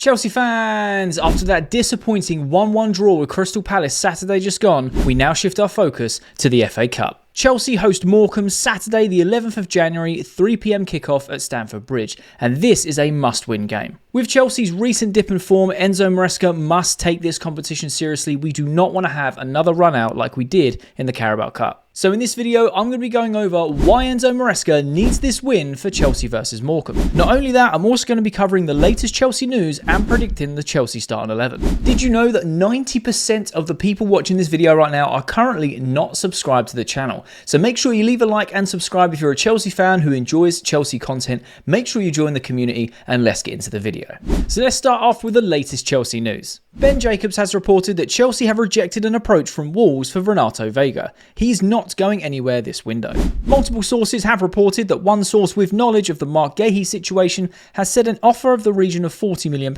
Chelsea fans, after that disappointing 1-1 draw with Crystal Palace Saturday just gone, we now shift our focus to the FA Cup. Chelsea host Morecambe Saturday the 11th of January, 3 PM kickoff at Stamford Bridge, and this is a must-win game. With Chelsea's recent dip in form, Enzo Maresca must take this competition seriously. We do not want to have another run out like we did in the Carabao Cup. So in this video, I'm going to be going over why Enzo Maresca needs this win for Chelsea versus Morecambe. Not only that, I'm also going to be covering the latest Chelsea news and predicting the Chelsea starting 11. Did you know that 90% of the people watching this video right now are currently not subscribed to the channel? So make sure you leave a like and subscribe if you're a Chelsea fan who enjoys Chelsea content. Make sure you join the community and let's get into the video. So let's start off with the latest Chelsea news. Ben Jacobs has reported that Chelsea have rejected an approach from Wolves for Renato Vega. He's not going anywhere this window. Multiple sources have reported that one source with knowledge of the Marc Guéhi situation has said an offer of the region of £40 million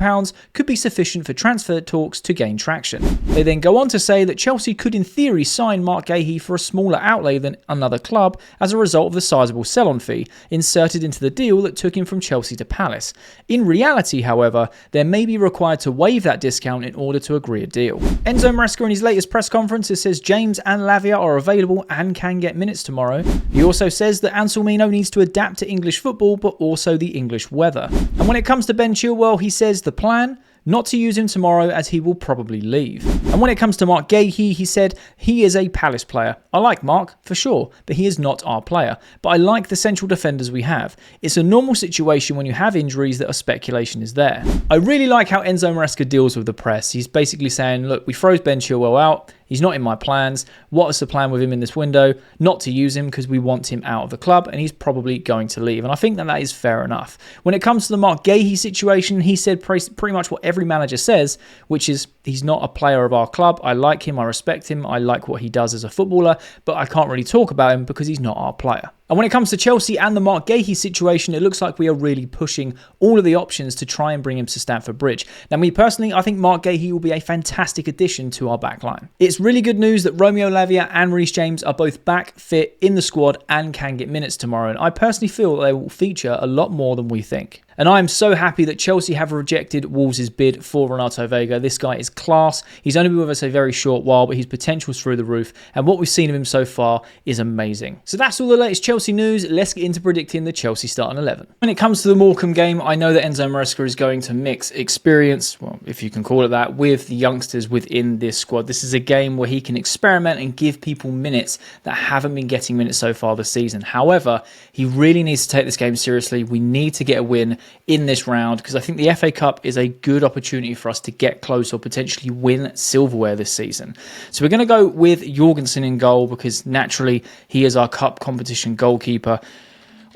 could be sufficient for transfer talks to gain traction. They then go on to say that Chelsea could in theory sign Marc Guéhi for a smaller outlay than another club as a result of the sizable sell-on fee inserted into the deal that took him from Chelsea to Palace. In reality, however, they may be required to waive that discount in order to agree a deal. Enzo Maresca in his latest press conference says James and Lavia are available and can get minutes tomorrow. He also says that Anselmino needs to adapt to English football but also the English weather. And when it comes to Ben Chilwell, he says the plan? Not to use him tomorrow as he will probably leave. And when it comes to Marc Guéhi, he said he is a Palace player. I like Marc for sure, but he is not our player. But I like the central defenders we have. It's a normal situation when you have injuries that a speculation is there. I really like how Enzo Maresca deals with the press. He's basically saying, look, we froze Ben Chilwell out. He's not in my plans. What is the plan with him in this window? Not to use him because we want him out of the club and he's probably going to leave. And I think that that is fair enough. When it comes to the Marc Guéhi situation, he said pretty much what every manager says, which is he's not a player of our club. I like him. I respect him. I like what he does as a footballer, but I can't really talk about him because he's not our player. And when it comes to Chelsea and the Marc Guéhi situation, it looks like we are really pushing all of the options to try and bring him to Stamford Bridge. Now, me personally, I think Marc Guéhi will be a fantastic addition to our backline. It's really good news that Romeo Lavia and Reece James are both back, fit, in the squad and can get minutes tomorrow. And I personally feel that they will feature a lot more than we think. And I am so happy that Chelsea have rejected Wolves' bid for Renato Vega. This guy is class. He's only been with us a very short while, but his potential's through the roof. And what we've seen of him so far is amazing. So that's all the latest Chelsea news. Let's get into predicting the Chelsea starting 11. When it comes to the Morecambe game, I know that Enzo Maresca is going to mix experience, well, if you can call it that, with the youngsters within this squad. This is a game where he can experiment and give people minutes that haven't been getting minutes so far this season. However, he really needs to take this game seriously. We need to get a win in this round because I think the FA Cup is a good opportunity for us to get close or potentially win silverware this season. So we're going to go with Jorgensen in goal because naturally he is our cup competition goalkeeper.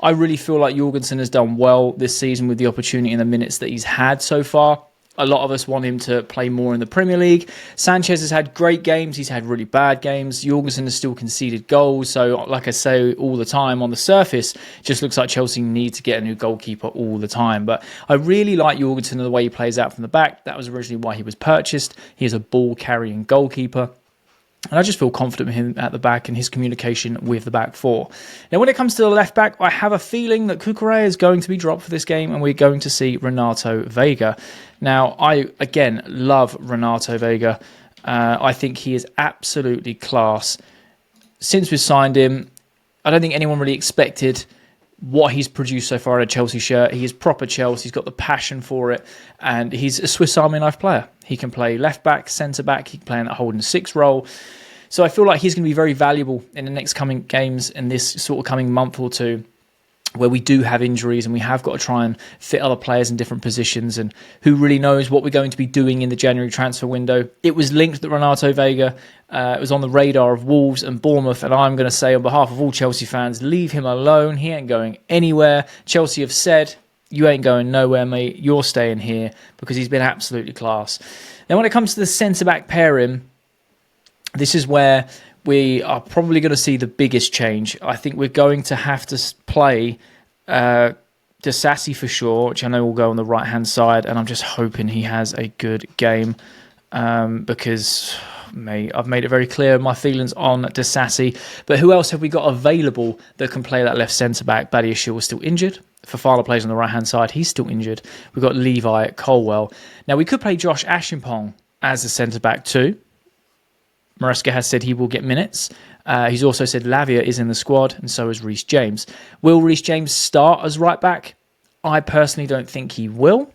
I really feel like Jorgensen has done well this season with the opportunity and the minutes that he's had so far. A lot of us want him to play more in the Premier League. Sanchez has had great games. He's had really bad games. Jorgensen has still conceded goals. So, like I say all the time, on the surface, it just looks like Chelsea need to get a new goalkeeper all the time. But I really like Jorgensen and the way he plays out from the back. That was originally why he was purchased. He is a ball-carrying goalkeeper. And I just feel confident with him at the back and his communication with the back four. Now, when it comes to the left back, I have a feeling that Cucurella is going to be dropped for this game and we're going to see Renato Vega. Now, I, again, love Renato Vega. I think he is absolutely class. Since we've signed him, I don't think anyone really expected what he's produced so far in a Chelsea shirt. He is proper Chelsea. He's got the passion for it. And he's a Swiss Army knife player. He can play left back, centre back. He can play in that holding six role. So I feel like he's going to be very valuable in the next coming games in this sort of coming month or two, where we do have injuries and we have got to try and fit other players in different positions, and who really knows what we're going to be doing in the January transfer window. It was linked that Renato Vega it was on the radar of Wolves and Bournemouth, and I'm going to say on behalf of all Chelsea fans, leave him alone. He ain't going anywhere. Chelsea have said, you ain't going nowhere, mate. You're staying here, because he's been absolutely class. Now, when it comes to the centre-back pairing, this is where we are probably going to see the biggest change. I think we're going to have to play Disasi for sure, which I know will go on the right-hand side, and I'm just hoping he has a good game because I've made it very clear my feelings on Disasi. But who else have we got available that can play that left centre-back? Badiashile was still injured. Fafana plays on the right-hand side. He's still injured. We've got Levi Colwell. Now, we could play Josh Ashimpong as a centre-back too. Maresca has said he will get minutes. He's also said Lavia is in the squad, and so is Reece James. Will Reece James start as right-back? I personally don't think he will.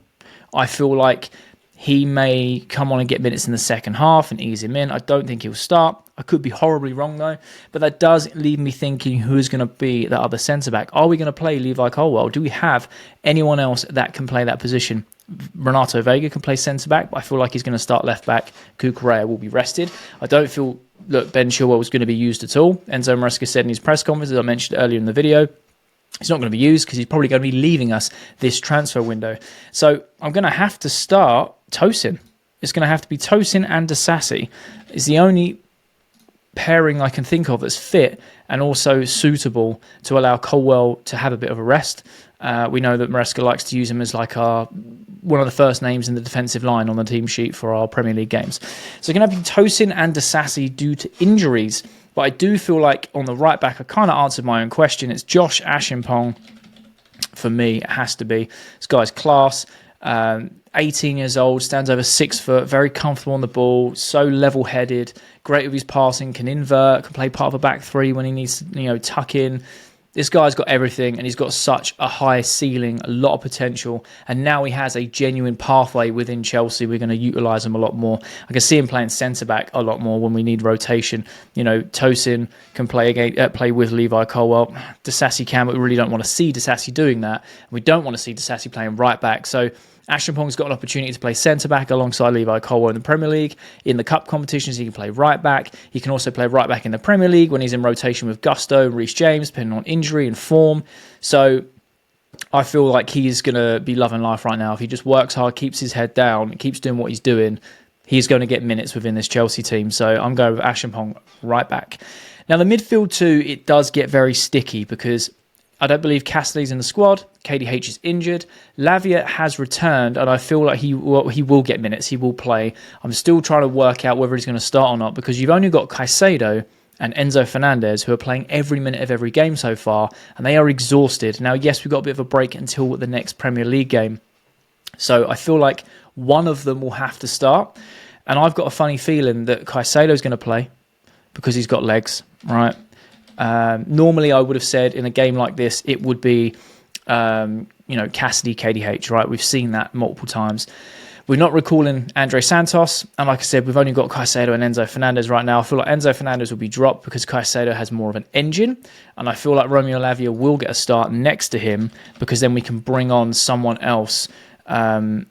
I feel like he may come on and get minutes in the second half and ease him in. I don't think he'll start. I could be horribly wrong, though. But that does leave me thinking, who's going to be the other centre-back? Are we going to play Levi Colwell? Do we have anyone else that can play that position? Renato Vega can play centre-back, but I feel like he's going to start left-back. Cucurella will be rested. I don't feel, Ben Chilwell was going to be used at all. Enzo Maresca said in his press conference, as I mentioned earlier in the video, he's not going to be used because he's probably going to be leaving us this transfer window. So I'm going to have to start Tosin. It's going to have to be Tosin and Disasi. It's the only pairing I can think of that's fit and also suitable to allow Colwell to have a bit of a rest. We know that Maresca likes to use him as like one of the first names in the defensive line on the team sheet for our Premier League games. So it's going to be Tosin and Disasi due to injuries. But I do feel like on the right back, I kind of answered my own question. It's Josh Ashimpong. For me, it has to be. This guy's class. 18 years old, stands over 6 foot, very comfortable on the ball, so level-headed, great with his passing, can invert, can play part of a back three when he needs to, tuck in. This guy's got everything, and he's got such a high ceiling, a lot of potential, and now he has a genuine pathway within Chelsea. We're going to utilise him a lot more. I can see him playing centre-back a lot more when we need rotation. Tosin can play with Levi Colwell. Disasi can, but we really don't want to see Disasi doing that. We don't want to see Disasi playing right-back, so Ashimpong's got an opportunity to play centre-back alongside Levi Colwell in the Premier League. In the cup competitions, he can play right-back. He can also play right-back in the Premier League when he's in rotation with Gusto and Reece James, depending on injury and form. So I feel like he's going to be loving life right now. If he just works hard, keeps his head down, keeps doing what he's doing, he's going to get minutes within this Chelsea team. So I'm going with Ashimpong right-back. Now, the midfield too, it does get very sticky because I don't believe Cassidy's in the squad. KDH is injured. Lavia has returned, and I feel like he will get minutes. He will play. I'm still trying to work out whether he's going to start or not because you've only got Caicedo and Enzo Fernandez who are playing every minute of every game so far, and they are exhausted. Now, yes, we've got a bit of a break until the next Premier League game. So I feel like one of them will have to start, and I've got a funny feeling that Caicedo's going to play because he's got legs, right? Normally, I would have said in a game like this, it would be, Cassidy, KDH, right? We've seen that multiple times. We're not recalling Andre Santos. And like I said, we've only got Caicedo and Enzo Fernandez right now. I feel like Enzo Fernandez will be dropped because Caicedo has more of an engine. And I feel like Romeo Lavia will get a start next to him because then we can bring on someone else throughout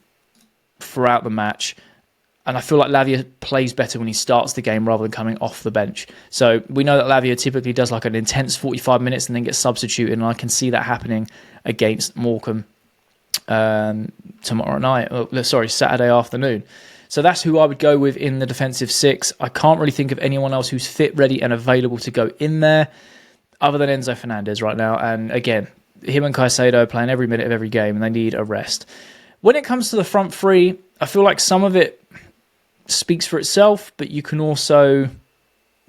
the match. And I feel like Lavia plays better when he starts the game rather than coming off the bench. So we know that Lavia typically does like an intense 45 minutes and then gets substituted. And I can see that happening against Morecambe Saturday afternoon. So that's who I would go with in the defensive six. I can't really think of anyone else who's fit, ready and available to go in there other than Enzo Fernandez right now. And again, him and Caicedo are playing every minute of every game and they need a rest. When it comes to the front three, I feel like some of it speaks for itself, but you can also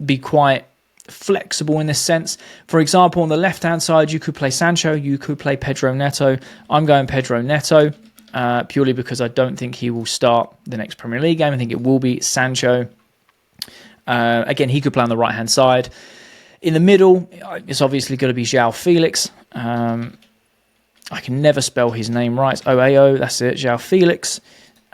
be quite flexible in this sense. For example, on the left-hand side, you could play Sancho, you could play Pedro Neto. I'm going Pedro Neto purely because I don't think he will start the next Premier League game. I think it will be Sancho. Again, he could play on the right-hand side. In the middle, it's obviously going to be João Felix. I can never spell his name right. OAO, that's it, João Felix.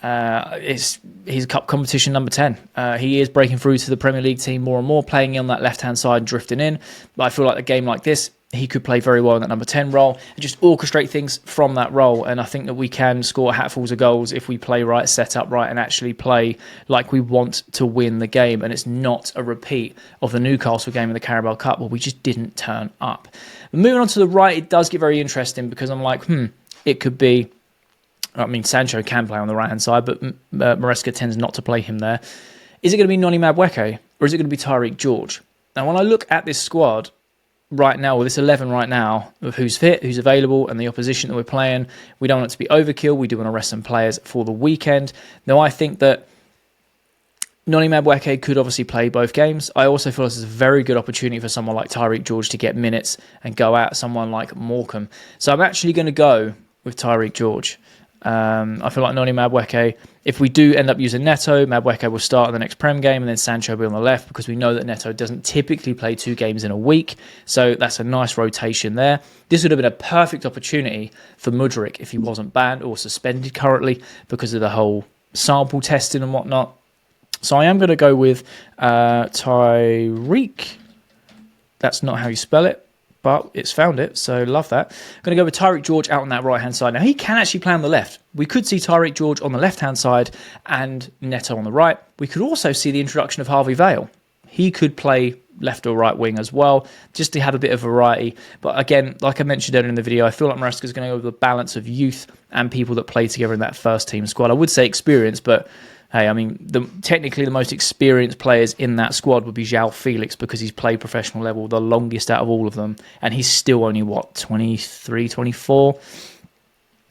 He's cup competition number 10. He is breaking through to the Premier League team more and more, playing on that left-hand side, drifting in. But I feel like a game like this, he could play very well in that number 10 role and just orchestrate things from that role. And I think that we can score hatfuls of goals if we play right, set up right, and actually play like we want to win the game. And it's not a repeat of the Newcastle game in the Carabao Cup where we just didn't turn up. But moving on to the right, it does get very interesting because I'm like, it could be... I mean, Sancho can play on the right-hand side, but Maresca tends not to play him there. Is it going to be Noni Madueke or is it going to be Tyreek George? Now, when I look at this squad right now, or this 11 right now, of who's fit, who's available, and the opposition that we're playing, we don't want it to be overkill. We do want to rest some players for the weekend. Now, I think that Noni Madueke could obviously play both games. I also feel this is a very good opportunity for someone like Tyreek George to get minutes and go at someone like Morecambe. So I'm actually going to go with Tyreek George. I feel like Noni Madueke, if we do end up using Neto, Madueke will start in the next Prem game and then Sancho will be on the left, because we know that Neto doesn't typically play 2 games in a week. So that's a nice rotation there. This would have been a perfect opportunity for Mudryk if he wasn't banned or suspended currently because of the whole sample testing and whatnot. So I am going to go with Tyreek. That's not how you spell it, but it's found it, so love that. I'm going to go with Tyreek George out on that right-hand side. Now, he can actually play on the left. We could see Tyreek George on the left-hand side and Neto on the right. We could also see the introduction of Harvey Vale. He could play left or right wing as well, just to have a bit of variety. But again, like I mentioned earlier in the video, I feel like Maresca is going to go with a balance of youth and people that play together in that first-team squad. I would say experience, but hey, I mean, technically the most experienced players in that squad would be João Felix, because he's played professional level the longest out of all of them, and he's still only, 23, 24?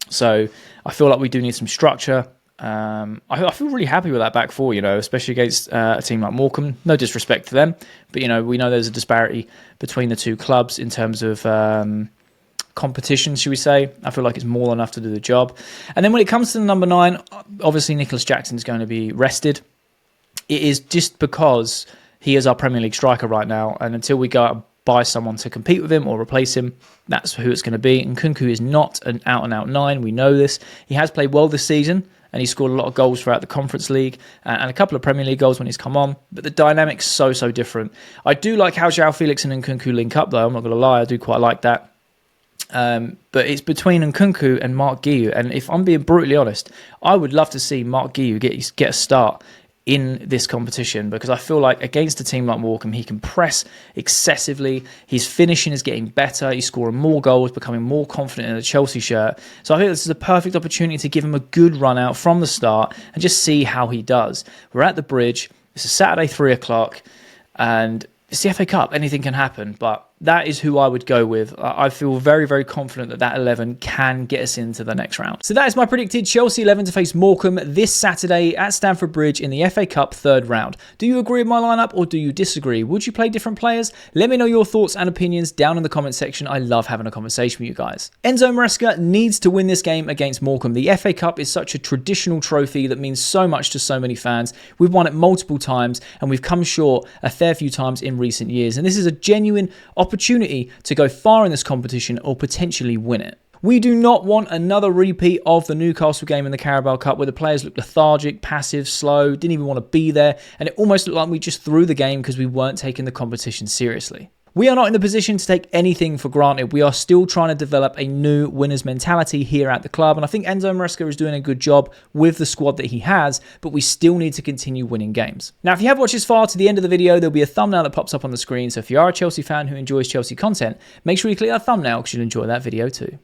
So I feel like we do need some structure. I feel really happy with that back four, especially against a team like Morecambe. No disrespect to them, but, we know there's a disparity between the two clubs in terms of competition, should we say. I feel like it's more than enough to do the job. And then when it comes to the number 9, obviously Nicholas Jackson's going to be rested. It is just because he is our Premier League striker right now, and until we go out and buy someone to compete with him or replace him, that's who it's going to be. And Nkunku is not an out-and-out 9. We know this. He has played well this season, and he scored a lot of goals throughout the Conference League and a couple of Premier League goals when he's come on. But the dynamic's so different. I do like how João Felix and Nkunku link up, though. I'm not going to lie. I do quite like that. But it's between Nkunku and Mark Guiu, and if I'm being brutally honest, I would love to see Mark Guiu get a start in this competition, because I feel like against a team like Morecambe, he can press excessively. His finishing is getting better. He's scoring more goals, becoming more confident in a Chelsea shirt. So I think this is a perfect opportunity to give him a good run out from the start and just see how he does. We're at the Bridge. It's a Saturday, 3 o'clock, and it's the FA Cup. Anything can happen, but that is who I would go with. I feel very confident that 11 can get us into the next round. So that is my predicted Chelsea 11 to face Morecambe this Saturday at Stamford Bridge in the FA Cup 3rd round. Do you agree with my lineup or do you disagree? Would you play different players? Let me know your thoughts and opinions down in the comment section. I love having a conversation with you guys. Enzo Maresca needs to win this game against Morecambe. The FA Cup is such a traditional trophy that means so much to so many fans. We've won it multiple times and we've come short a fair few times in recent years. And this is a genuine opportunity to go far in this competition or potentially win it. We do not want another repeat of the Newcastle game in the Carabao Cup where the players looked lethargic, passive, slow, didn't even want to be there, and it almost looked like we just threw the game because we weren't taking the competition seriously. We are not in the position to take anything for granted. We are still trying to develop a new winner's mentality here at the club, and I think Enzo Maresca is doing a good job with the squad that he has, but we still need to continue winning games. Now, if you have watched this far to the end of the video, there'll be a thumbnail that pops up on the screen, so if you are a Chelsea fan who enjoys Chelsea content, make sure you click that thumbnail because you'll enjoy that video too.